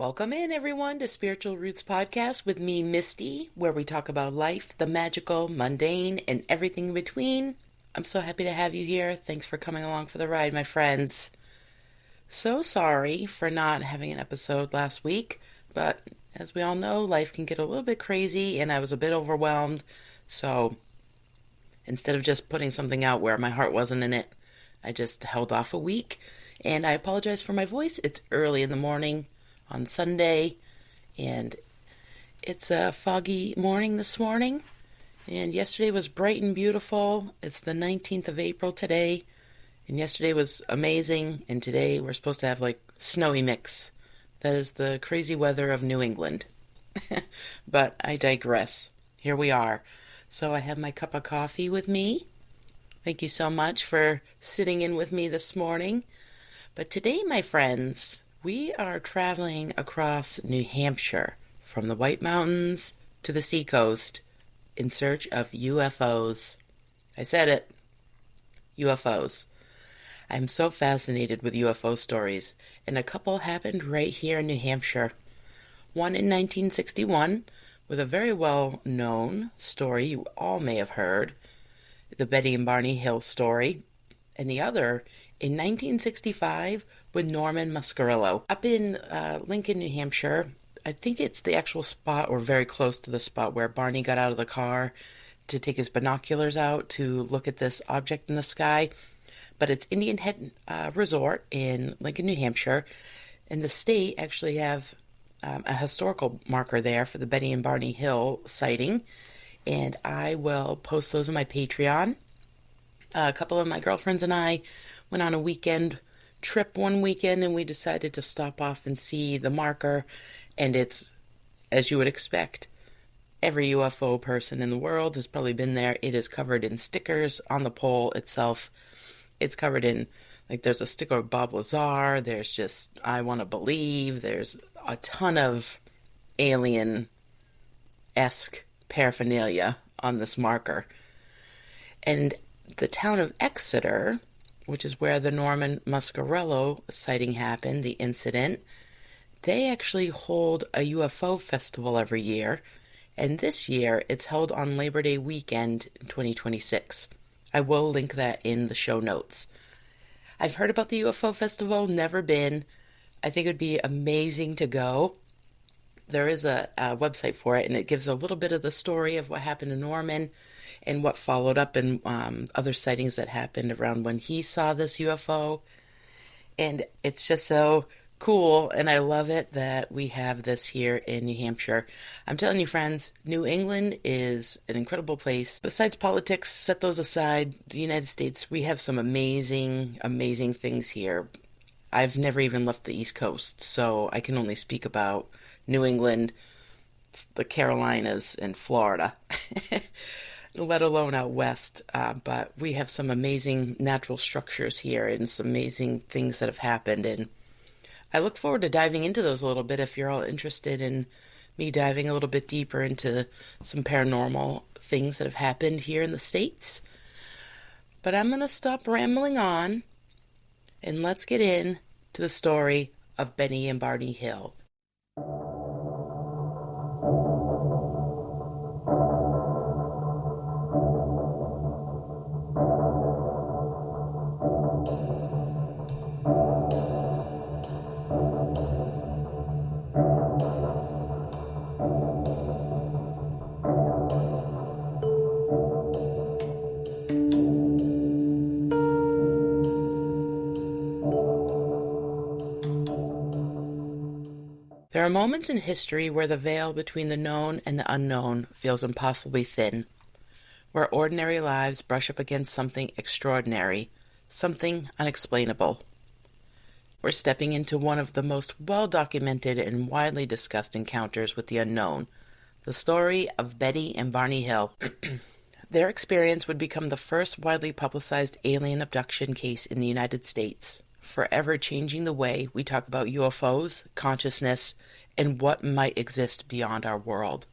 Welcome in, everyone, to Spiritual Roots Podcast with me, Misty, where we talk about life, the magical, mundane, and everything in between. I'm so happy to have you here. Thanks for coming along for the ride, my friends. So sorry for not having an episode last week, but as we all know, life can get a little bit crazy, and I was a bit overwhelmed. So instead of just putting something out where my heart wasn't in it, I just held off a week. And I apologize for my voice. It's early in the morning on Sunday, and it's a foggy morning this morning, and yesterday was bright and beautiful. It's the 19th of April today, and yesterday was amazing, and today we're supposed to have like snowy mix. That is the crazy weather of New England. But I digress. Here we are. So I have my cup of coffee with me. Thank you so much for sitting in with me this morning. But today, my friends, we are traveling across New Hampshire, from the White Mountains to the seacoast, in search of UFOs. I said it. UFOs. I'm so fascinated with UFO stories, and a couple happened right here in New Hampshire. One in 1961, with a very well-known story you all may have heard, the Betty and Barney Hill story, and the other in 1965 with Norman Muscarillo. Up in Lincoln, New Hampshire, I think it's the actual spot or very close to the spot where Barney got out of the car to take his binoculars out to look at this object in the sky. But it's Indian Head Resort in Lincoln, New Hampshire, and the state actually have a historical marker there for the Betty and Barney Hill sighting, and I will post those on my Patreon. A couple of my girlfriends and I went on a weekend trip one weekend, and we decided to stop off and see the marker, and it's, as you would expect, every UFO person in the world has probably been there. It is covered in stickers on the pole itself. It's covered in, like, there's a sticker of Bob Lazar, there's just, I want to believe, there's a ton of alien-esque paraphernalia on this marker. And the town of Exeter, which is where the Norman Muscarillo sighting happened, the incident, they actually hold a UFO festival every year, and this year it's held on Labor Day weekend in 2026. I will link that in the show notes. I've heard about the UFO festival, never been. I think it would be amazing to go. There is a website for it, and it gives a little bit of the story of what happened to Norman and what followed up and other sightings that happened around when he saw this UFO. And it's just so cool, and I love it that we have this here in New Hampshire. I'm telling you, friends, New England is an incredible place. Besides politics, set those aside, the United States, we have some amazing, amazing things here. I've never even left the East Coast, so I can only speak about New England, the Carolinas, and Florida. Let alone out west, but we have some amazing natural structures here and some amazing things that have happened, and I look forward to diving into those a little bit if you're all interested in me diving a little bit deeper into some paranormal things that have happened here in the States. But I'm going to stop rambling on, and let's get in to the story of Betty and Barney Hill. There are moments in history where the veil between the known and the unknown feels impossibly thin, where ordinary lives brush up against something extraordinary, something unexplainable. We're stepping into one of the most well-documented and widely discussed encounters with the unknown, the story of Betty and Barney Hill. Their experience would become the first widely publicized alien abduction case in the United States, forever changing the way we talk about UFOs, consciousness, and what might exist beyond our world.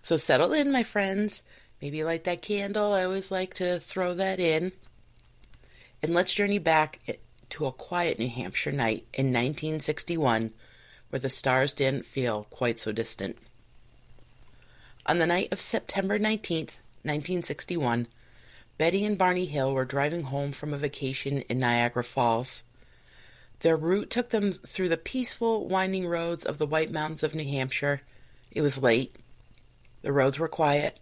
So settle in, my friends. Maybe light that candle. I always like to throw that in. And let's journey back to a quiet New Hampshire night in 1961 where the stars didn't feel quite so distant. On the night of September 19th, 1961, Betty and Barney Hill were driving home from a vacation in Niagara Falls. Their route took them through the peaceful, winding roads of the White Mountains of New Hampshire. It was late. The roads were quiet.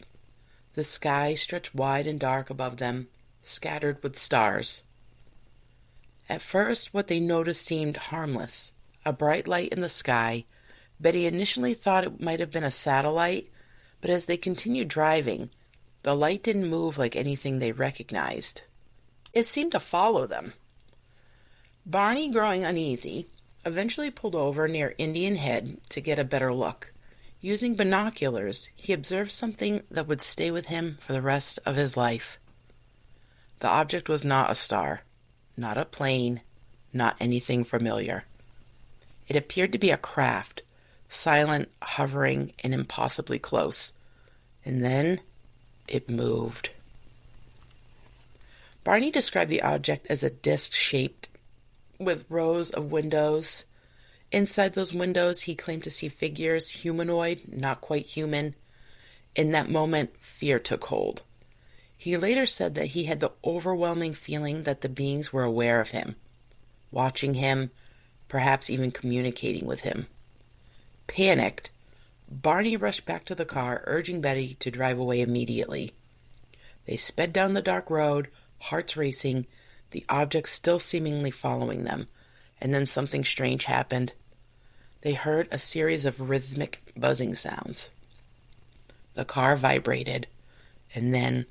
The sky stretched wide and dark above them, scattered with stars. At first, what they noticed seemed harmless. A bright light in the sky. Betty initially thought it might have been a satellite, but as they continued driving, the light didn't move like anything they recognized. It seemed to follow them. Barney, growing uneasy, eventually pulled over near Indian Head to get a better look. Using binoculars, he observed something that would stay with him for the rest of his life. The object was not a star, not a plane, not anything familiar. It appeared to be a craft, silent, hovering, and impossibly close. And then it moved. Barney described the object as a disc-shaped with rows of windows. Inside those windows, he claimed to see figures, humanoid, not quite human. In that moment, fear took hold. He later said that he had the overwhelming feeling that the beings were aware of him, watching him, perhaps even communicating with him. Panicked, Barney rushed back to the car, urging Betty to drive away immediately. They sped down the dark road, hearts racing, the object still seemingly following them, and then something strange happened. They heard a series of rhythmic buzzing sounds. The car vibrated, and then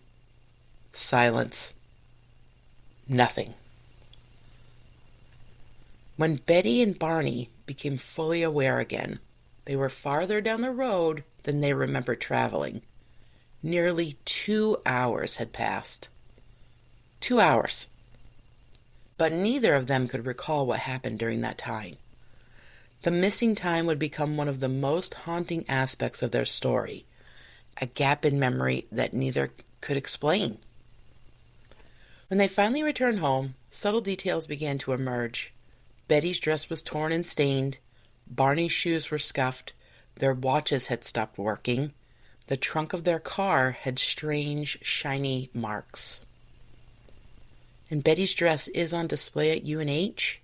silence. Nothing. When Betty and Barney became fully aware again, they were farther down the road than they remembered traveling. Nearly 2 hours had passed. 2 hours. But neither of them could recall what happened during that time. The missing time would become one of the most haunting aspects of their story, a gap in memory that neither could explain. When they finally returned home, subtle details began to emerge. Betty's dress was torn and stained. Barney's shoes were scuffed. Their watches had stopped working. The trunk of their car had strange, shiny marks. And Betty's dress is on display at UNH.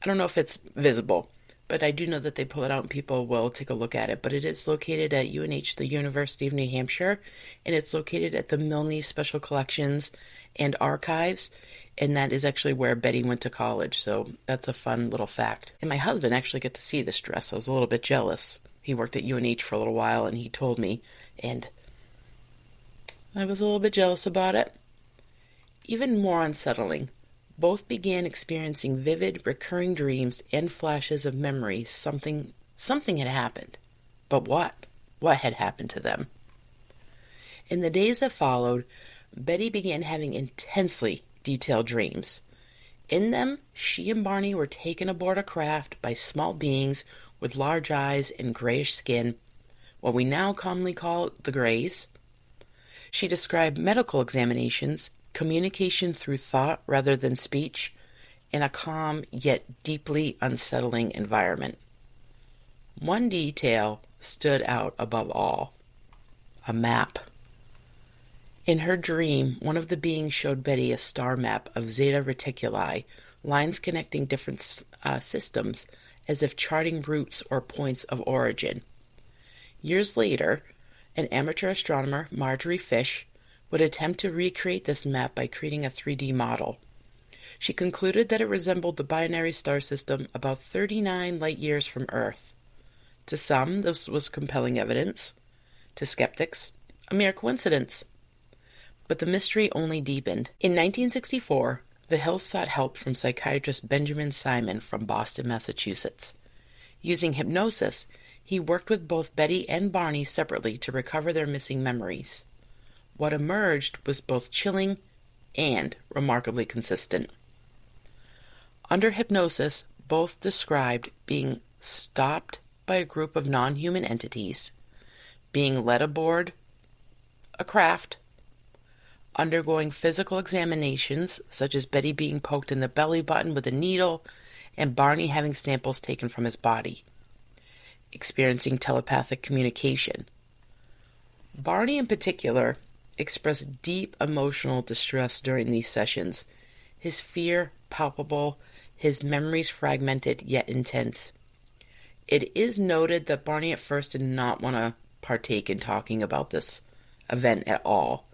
I don't know if it's visible, but I do know that they pull it out and people will take a look at it. But it is located at UNH, the University of New Hampshire, and it's located at the Milne Special Collections and Archives, and that is actually where Betty went to college, so that's a fun little fact. And my husband actually got to see this dress. I was a little bit jealous. He worked at UNH for a little while, and he told me, and I was a little bit jealous about it. Even more unsettling, both began experiencing vivid, recurring dreams and flashes of memories. Something had happened. But what? What had happened to them? In the days that followed, Betty began having intensely detailed dreams. In them, she and Barney were taken aboard a craft by small beings with large eyes and grayish skin, what we now commonly call the Greys. She described medical examinations, communication through thought rather than speech, in a calm yet deeply unsettling environment. One detail stood out above all: a map. In her dream, one of the beings showed Betty a star map of Zeta Reticuli, lines connecting different systems, as if charting routes or points of origin. Years later, an amateur astronomer, Marjorie Fish, would attempt to recreate this map by creating a 3D model. She concluded that it resembled the binary star system about 39 light-years from Earth. To some, this was compelling evidence. To skeptics, a mere coincidence. But the mystery only deepened. In 1964, the Hills sought help from psychiatrist Benjamin Simon from Boston, Massachusetts. Using hypnosis, he worked with both Betty and Barney separately to recover their missing memories. What emerged was both chilling and remarkably consistent. Under hypnosis, both described being stopped by a group of non-human entities, being led aboard a craft, undergoing physical examinations, such as Betty being poked in the belly button with a needle, and Barney having samples taken from his body, experiencing telepathic communication. Barney in particular expressed deep emotional distress during these sessions, his fear palpable, his memories fragmented yet intense. It is noted that Barney at first did not want to partake in talking about this event at all.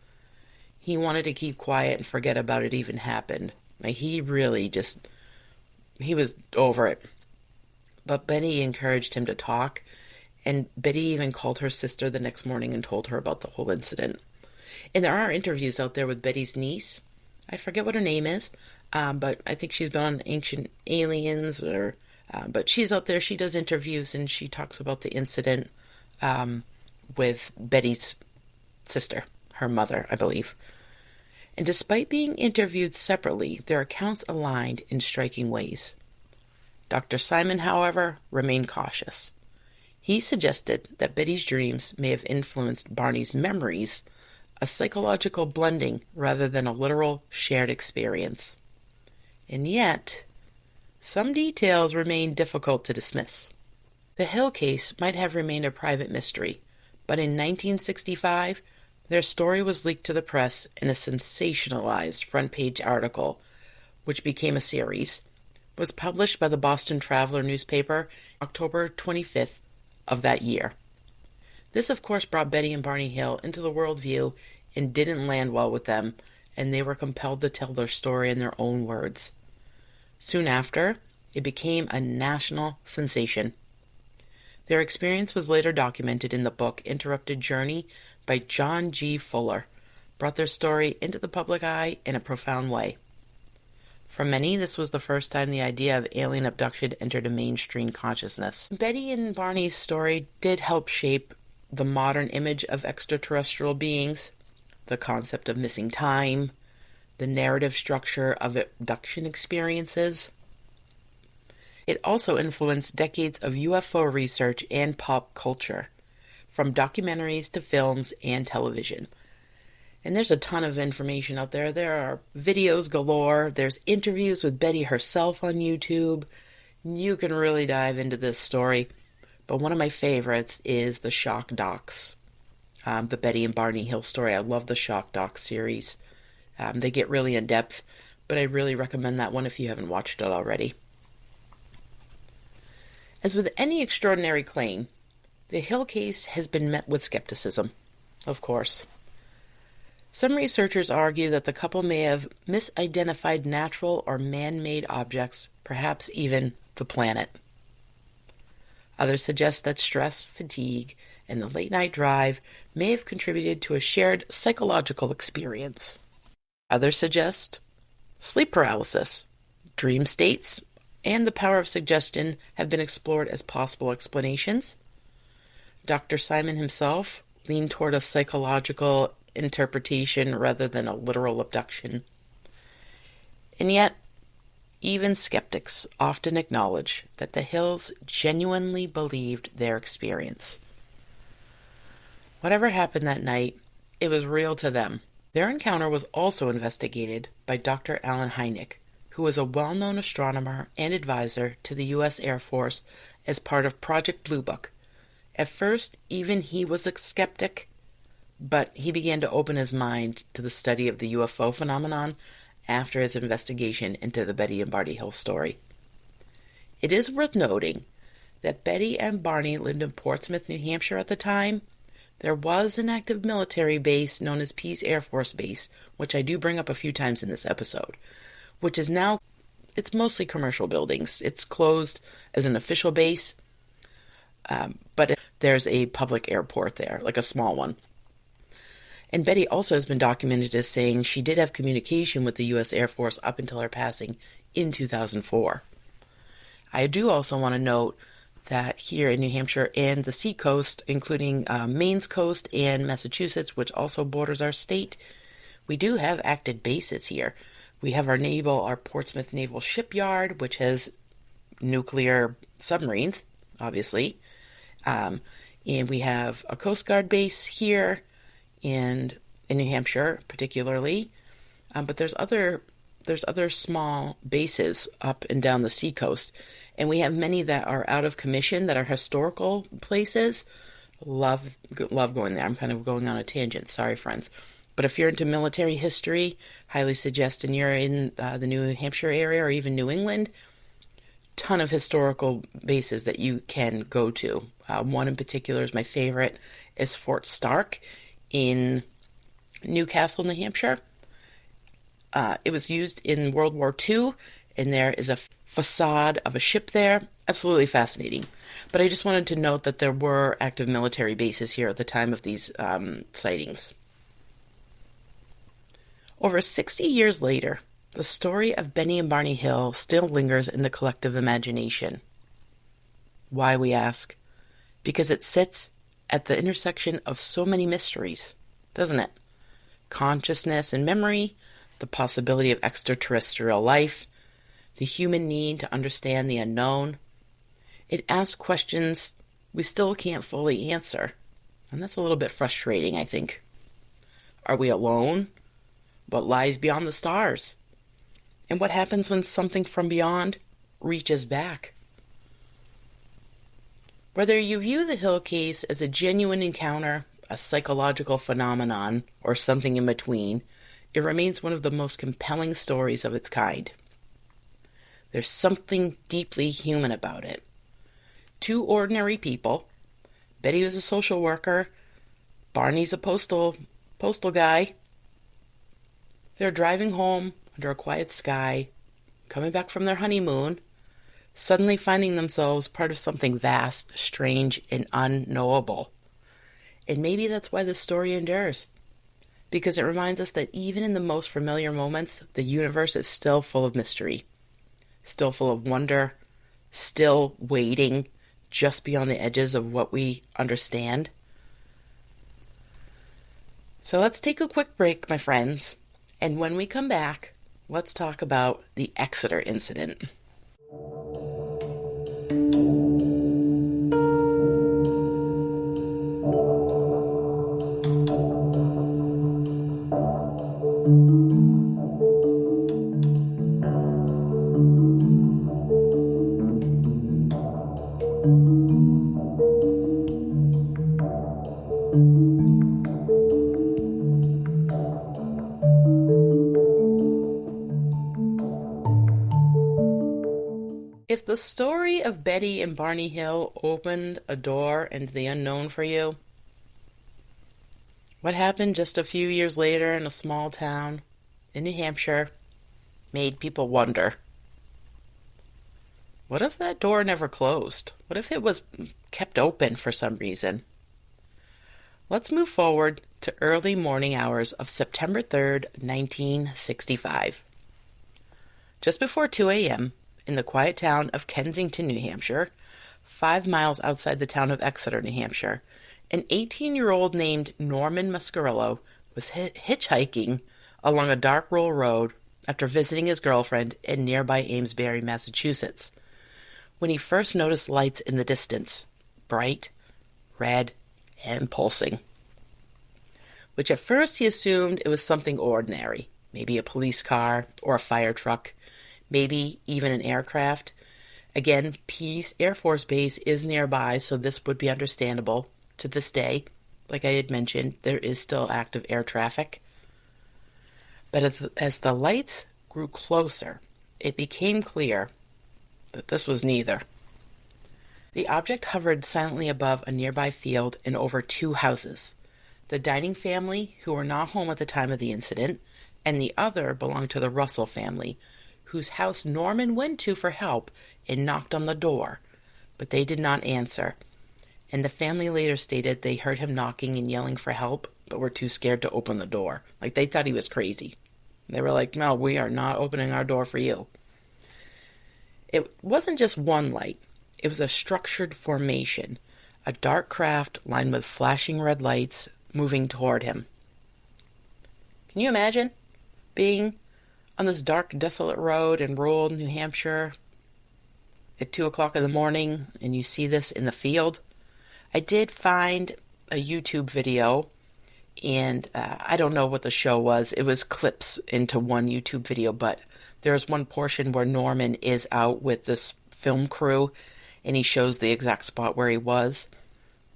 He wanted to keep quiet and forget about it even happened. He was over it. But Betty encouraged him to talk, and Betty even called her sister the next morning and told her about the whole incident. And there are interviews out there with Betty's niece. I forget what her name is, but I think she's been on Ancient Aliens, but she's out there. She does interviews, and she talks about the incident with Betty's sister, her mother, I believe. And despite being interviewed separately, their accounts aligned in striking ways. Dr. Simon, however, remained cautious. He suggested that Betty's dreams may have influenced Barney's memories, a psychological blending rather than a literal shared experience. And yet, some details remain difficult to dismiss. The Hill case might have remained a private mystery, but in 1965, their story was leaked to the press in a sensationalized front-page article, which became a series, was published by the Boston Traveler newspaper October 25th of that year. This, of course, brought Betty and Barney Hill into the worldview and didn't land well with them, and they were compelled to tell their story in their own words. Soon after, it became a national sensation. Their experience was later documented in the book Interrupted Journey by John G. Fuller, brought their story into the public eye in a profound way. For many, this was the first time the idea of alien abduction entered a mainstream consciousness. Betty and Barney's story did help shape the modern image of extraterrestrial beings, the concept of missing time, the narrative structure of abduction experiences. It also influenced decades of UFO research and pop culture, from documentaries to films and television. And there's a ton of information out there. There are videos galore. There's interviews with Betty herself on YouTube. You can really dive into this story. But one of my favorites is the Shock Docs, the Betty and Barney Hill story. I love the Shock Docs series. They get really in depth, but I really recommend that one if you haven't watched it already. As with any extraordinary claim, the Hill case has been met with skepticism, of course. Some researchers argue that the couple may have misidentified natural or man-made objects, perhaps even the planet. Others suggest that stress, fatigue, and the late-night drive may have contributed to a shared psychological experience. Others suggest sleep paralysis, dream states, and the power of suggestion have been explored as possible explanations. Dr. Simon himself leaned toward a psychological interpretation rather than a literal abduction. And yet, even skeptics often acknowledge that the Hills genuinely believed their experience. Whatever happened that night, it was real to them. Their encounter was also investigated by Dr. Alan Hynek, who was a well-known astronomer and advisor to the U.S. Air Force as part of Project Blue Book. At first, even he was a skeptic, but he began to open his mind to the study of the UFO phenomenon after his investigation into the Betty and Barney Hill story. It is worth noting that Betty and Barney lived in Portsmouth, New Hampshire at the time. There was an active military base known as Pease Air Force Base, which I do bring up a few times in this episode, which is now, it's mostly commercial buildings. It's closed as an official base, but there's a public airport there, like a small one. And Betty also has been documented as saying she did have communication with the U.S. Air Force up until her passing in 2004. I do also want to note that here in New Hampshire and the seacoast, including Maine's coast and Massachusetts, which also borders our state, we do have active bases here. We have our Portsmouth Naval Shipyard, which has nuclear submarines, obviously. And we have a Coast Guard base here and in New Hampshire, particularly. But there's other there's other small bases up and down the seacoast, and we have many that are out of commission that are historical places. Love going there. I'm kind of going on a tangent. Sorry, friends. But if you're into military history, highly suggest, and you're in the New Hampshire area or even New England, ton of historical bases that you can go to. One in particular is my favorite, is Fort Stark in Newcastle, New Hampshire. It was used in World War II, and there is a facade of a ship there. Absolutely fascinating. But I just wanted to note that there were active military bases here at the time of these sightings. Over 60 years later, the story of Betty and Barney Hill still lingers in the collective imagination. Why, we ask? Because it sits at the intersection of so many mysteries, doesn't it? Consciousness and memory, the possibility of extraterrestrial life, the human need to understand the unknown. It asks questions we still can't fully answer, and that's a little bit frustrating, I think. Are we alone? What lies beyond the stars? And what happens when something from beyond reaches back? Whether you view the Hill case as a genuine encounter, a psychological phenomenon, or something in between, it remains one of the most compelling stories of its kind. There's something deeply human about it. Two ordinary people. Betty was a social worker. Barney's a postal guy. They're driving home under a quiet sky, coming back from their honeymoon, suddenly finding themselves part of something vast, strange, and unknowable. And maybe that's why this story endures, because it reminds us that even in the most familiar moments, the universe is still full of mystery, still full of wonder, still waiting just beyond the edges of what we understand. So let's take a quick break, my friends, and when we come back, let's talk about the Exeter Incident. If the story of Betty and Barney Hill opened a door into the unknown for you, what happened just a few years later in a small town in New Hampshire made people wonder. What if that door never closed? What if it was kept open for some reason? Let's move forward to early morning hours of September 3rd, 1965. Just before 2 a.m., in the quiet town of Kensington, New Hampshire, 5 miles outside the town of Exeter, New Hampshire, an 18-year-old named Norman Mascarillo was hitchhiking along a dark rural road after visiting his girlfriend in nearby Amesbury, Massachusetts, when he first noticed lights in the distance, bright, red, and pulsing, which at first he assumed it was something ordinary, maybe a police car or a fire truck, maybe even an aircraft. Again, Pease Air Force Base is nearby, so this would be understandable. To this day, like I had mentioned, there is still active air traffic. But as the lights grew closer, it became clear that this was neither. The object hovered silently above a nearby field and over 2 houses. The Dining family, who were not home at the time of the incident, and the other belonged to the Russell family, whose house Norman went to for help and knocked on the door, but they did not answer, and the family later stated they heard him knocking and yelling for help, but were too scared to open the door. Like, they thought he was crazy. They were like, no, we are not opening our door for you. It wasn't just one light. It was a structured formation, a dark craft lined with flashing red lights moving toward him. Can you imagine being on this dark, desolate road in rural New Hampshire at 2 o'clock in the morning, and you see this in the field? I did find a YouTube video, and I don't know what the show was. It was clips into one YouTube video, but There's one portion where Norman is out with this film crew, and he shows the exact spot where he was.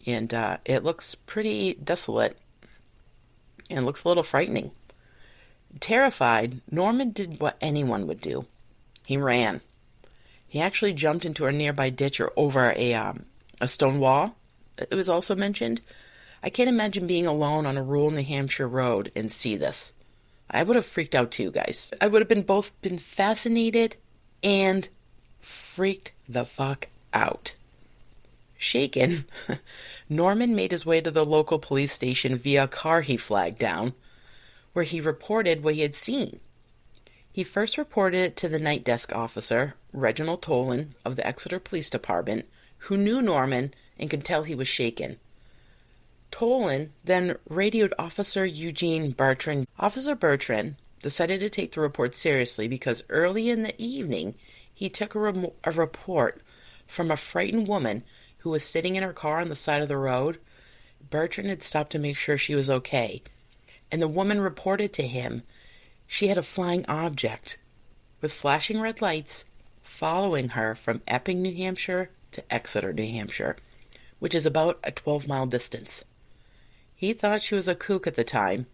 And it looks pretty desolate and looks a little frightening. Terrified, Norman did what anyone would do. He ran. He actually jumped into a nearby ditch or over a stone wall. It was also mentioned. I can't imagine being alone on a rural New Hampshire road and see this. I would have freaked out too, guys. I would have both been fascinated and freaked the fuck out. Shaken, Norman made his way to the local police station via a car he flagged down, where he reported what he had seen. He first reported it to the night desk officer, Reginald Tolan, of the Exeter Police Department, who knew Norman and could tell he was shaken. Tolan then radioed Officer Eugene Bertrand. Officer Bertrand decided to take the report seriously because early in the evening, he took a report from a frightened woman who was sitting in her car on the side of the road. Bertrand had stopped to make sure she was okay, and the woman reported to him she had a flying object with flashing red lights following her from Epping, New Hampshire to Exeter, New Hampshire, which is about a 12-mile distance. He thought she was a kook at the time.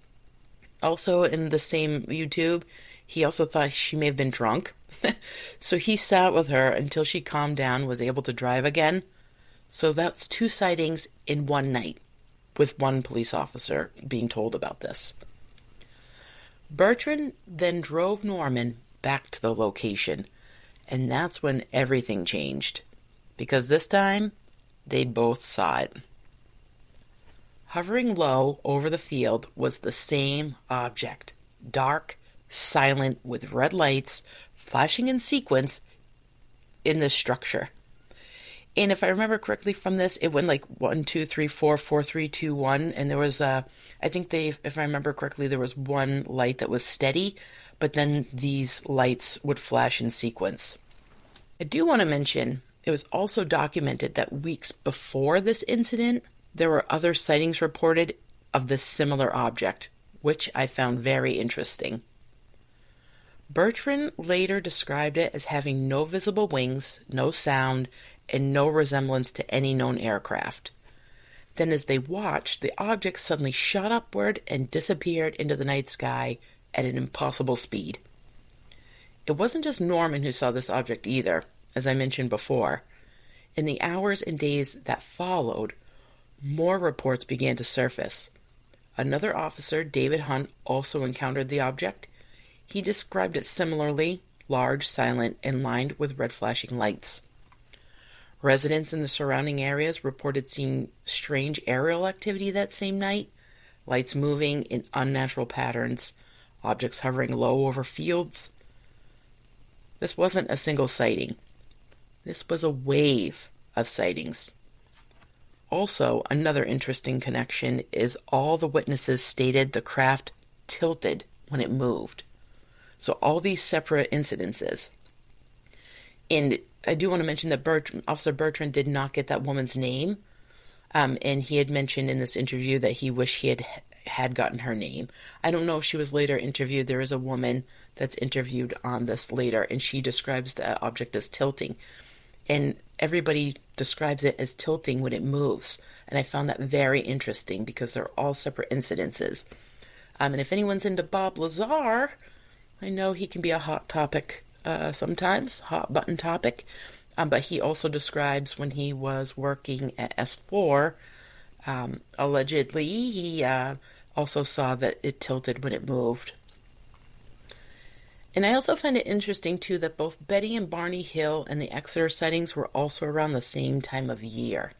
Also, in the same YouTube, he also thought she may have been drunk. So he sat with her until she calmed down and was able to drive again. So that's 2 sightings in one night, with one police officer being told about this. Bertrand then drove Norman back to the location, and that's when everything changed, because this time they both saw it. Hovering low over the field was the same object, dark, silent, with red lights flashing in sequence in this structure. And if I remember correctly from this, it went like 1, 2, 3, 4, 4, 3, 2, 1. And there was, I think if I remember correctly, there was one light that was steady, but then these lights would flash in sequence. I do want to mention, it was also documented that weeks before this incident, there were other sightings reported of this similar object, which I found very interesting. Bertrand later described it as having no visible wings, no sound, and no resemblance to any known aircraft. Then as they watched, the object suddenly shot upward and disappeared into the night sky at an impossible speed. It wasn't just Norman who saw this object either, as I mentioned before. In the hours and days that followed, more reports began to surface. Another officer, David Hunt, also encountered the object. He described it similarly, large, silent, and lined with red flashing lights. Residents in the surrounding areas reported seeing strange aerial activity that same night, lights moving in unnatural patterns, objects hovering low over fields. This wasn't a single sighting. This was a wave of sightings. Also, another interesting connection is all the witnesses stated the craft tilted when it moved. So all these separate incidences. And I do want to mention that Officer Bertrand did not get that woman's name. And he had mentioned in this interview that he wished he had gotten her name. I don't know if she was later interviewed. There is a woman that's interviewed on this later, and she describes the object as tilting. And everybody describes it as tilting when it moves. And I found that very interesting because they're all separate incidences. And if anyone's into Bob Lazar, I know he can be a hot topic sometimes, hot button topic. But he also describes when he was working at S4, allegedly, he also saw that it tilted when it moved. And I also find it interesting, too, that both Betty and Barney Hill and the Exeter sightings were also around the same time of year.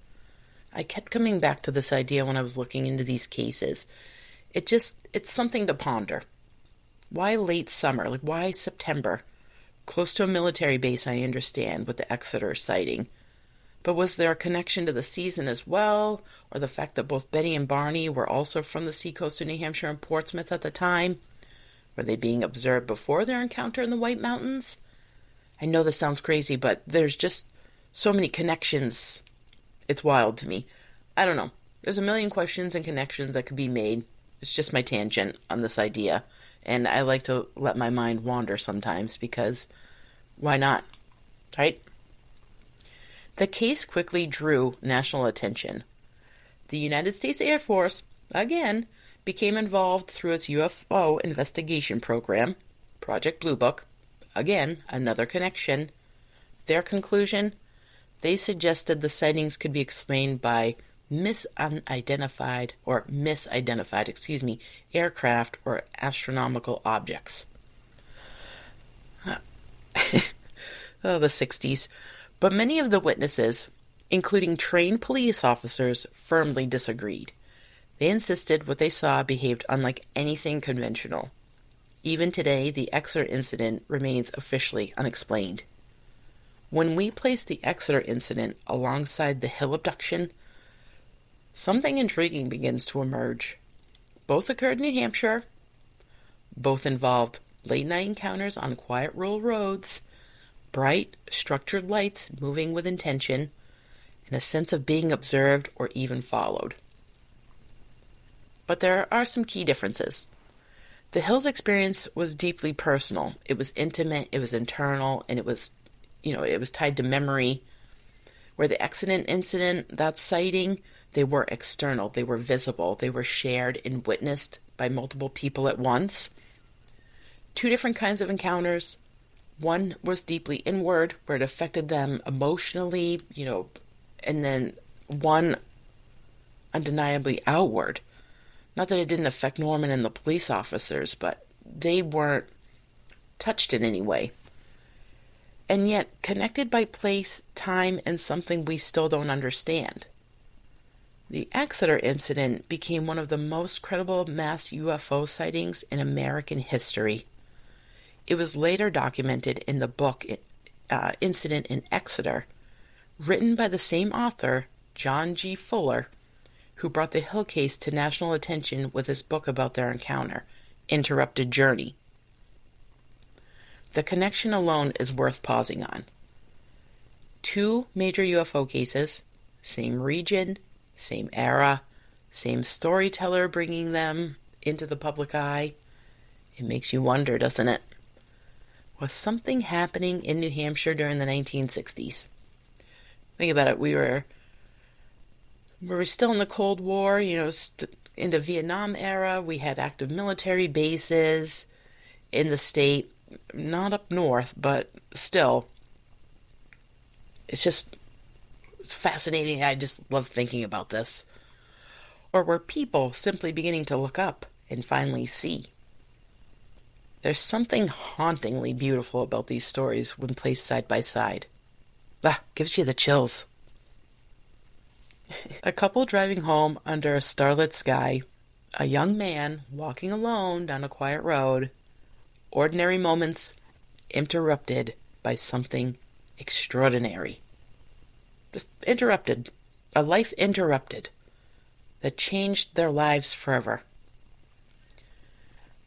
I kept coming back to this idea when I was looking into these cases. It's something to ponder. Why late summer? Like, why September? Close to a military base, I understand, with the Exeter sighting. But was there a connection to the season as well? Or the fact that both Betty and Barney were also from the seacoast of New Hampshire and Portsmouth at the time? Were they being observed before their encounter in the White Mountains? I know this sounds crazy, but there's just so many connections. It's wild to me. I don't know. There's a million questions and connections that could be made. It's just my tangent on this idea. And I like to let my mind wander sometimes because why not, right? The case quickly drew national attention. The United States Air Force, again, became involved through its UFO investigation program, Project Blue Book. Again, another connection. Their conclusion? They suggested the sightings could be explained by misidentified aircraft or astronomical objects. Oh, the 60s. But many of the witnesses, including trained police officers, firmly disagreed. They insisted what they saw behaved unlike anything conventional. Even today, the Exeter Incident remains officially unexplained. When we place the Exeter Incident alongside the Hill abduction, something intriguing begins to emerge. Both occurred in New Hampshire. Both involved late-night encounters on quiet rural roads, bright, structured lights moving with intention, and a sense of being observed or even followed. But there are some key differences. The Hills experience was deeply personal. It was intimate, it was internal, and it was tied to memory. Where the Exeter Incident, that sighting, they were external, they were visible, they were shared and witnessed by multiple people at once. Two different kinds of encounters. One was deeply inward, where it affected them emotionally, and then one undeniably outward. Not that it didn't affect Norman and the police officers, but they weren't touched in any way. And yet connected by place, time, and something we still don't understand. The Exeter Incident became one of the most credible mass UFO sightings in American history. It was later documented in the book Incident in Exeter, written by the same author, John G. Fuller, who brought the Hill case to national attention with his book about their encounter, Interrupted Journey. The connection alone is worth pausing on. Two major UFO cases, same region, same era, same storyteller bringing them into the public eye. It makes you wonder, doesn't it? Was something happening in New Hampshire during the 1960s? Think about it. We were still in the Cold War, in the Vietnam era. We had active military bases in the state, not up north, but still. It's fascinating. I just love thinking about this. Or were people simply beginning to look up and finally see? There's something hauntingly beautiful about these stories when placed side by side. Gives you the chills. A couple driving home under a starlit sky, a young man walking alone down a quiet road, ordinary moments interrupted by something extraordinary. Just interrupted. A life interrupted that changed their lives forever.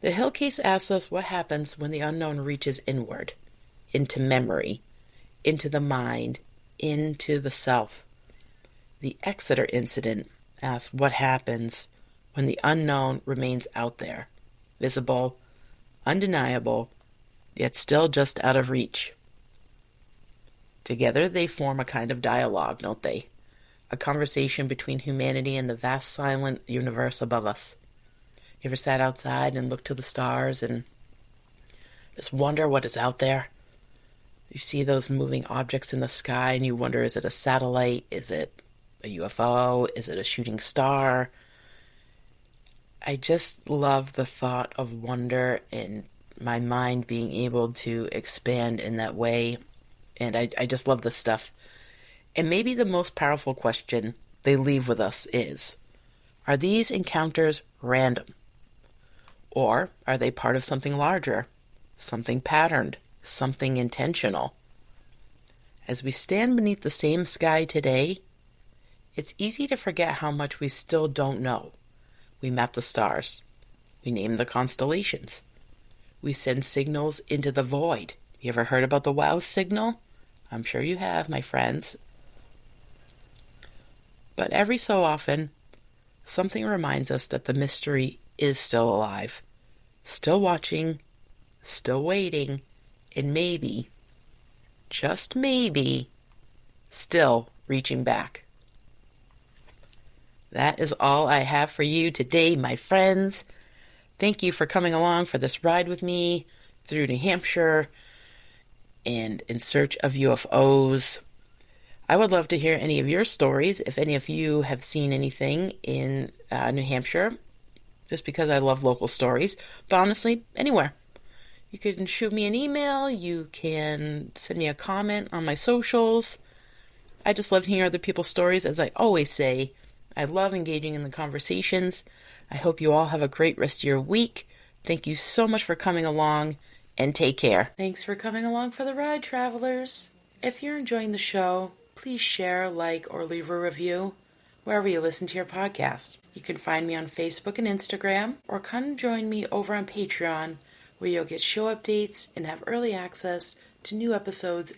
The Hill case asks us what happens when the unknown reaches inward, into memory, into the mind, into the self. The Exeter Incident asks what happens when the unknown remains out there, visible, undeniable, yet still just out of reach. Together they form a kind of dialogue, don't they? A conversation between humanity and the vast silent universe above us. You ever sat outside and looked to the stars and just wonder what is out there? You see those moving objects in the sky and you wonder, is it a satellite? Is it a UFO? Is it a shooting star? I just love the thought of wonder and my mind being able to expand in that way. And I just love this stuff. And maybe the most powerful question they leave with us is, are these encounters random? Or are they part of something larger, something patterned, something intentional? As we stand beneath the same sky today, it's easy to forget how much we still don't know. We map the stars. We name the constellations. We send signals into the void. You ever heard about the WOW signal? I'm sure you have, my friends. But every so often, something reminds us that the mystery is still alive. still watching, still waiting, and maybe, just maybe, still reaching back. That is all I have for you today, my friends. Thank you for coming along for this ride with me through New Hampshire and in search of UFOs. I would love to hear any of your stories, if any of you have seen anything in New Hampshire, just because I love local stories, but honestly, anywhere. You can shoot me an email, you can send me a comment on my socials. I just love hearing other people's stories. As I always say, I love engaging in the conversations. I hope you all have a great rest of your week. Thank you so much for coming along, and take care. Thanks for coming along for the ride, travelers. If you're enjoying the show, please share, like, or leave a review wherever you listen to your podcast. You can find me on Facebook and Instagram, or come join me over on Patreon, where you'll get show updates and have early access to new episodes.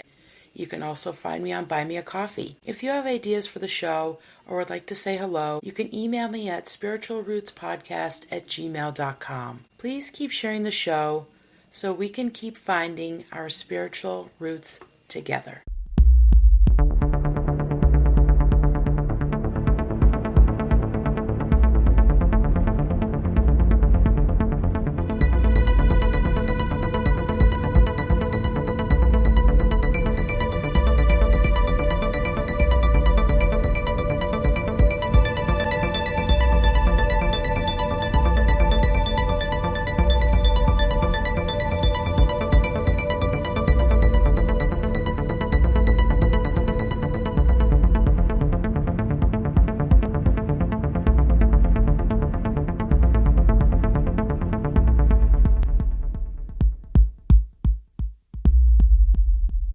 You can also find me on Buy Me a Coffee. If you have ideas for the show or would like to say hello, you can email me at spiritualroutespodcast@gmail.com. Please keep sharing the show so we can keep finding our spiritual roots together.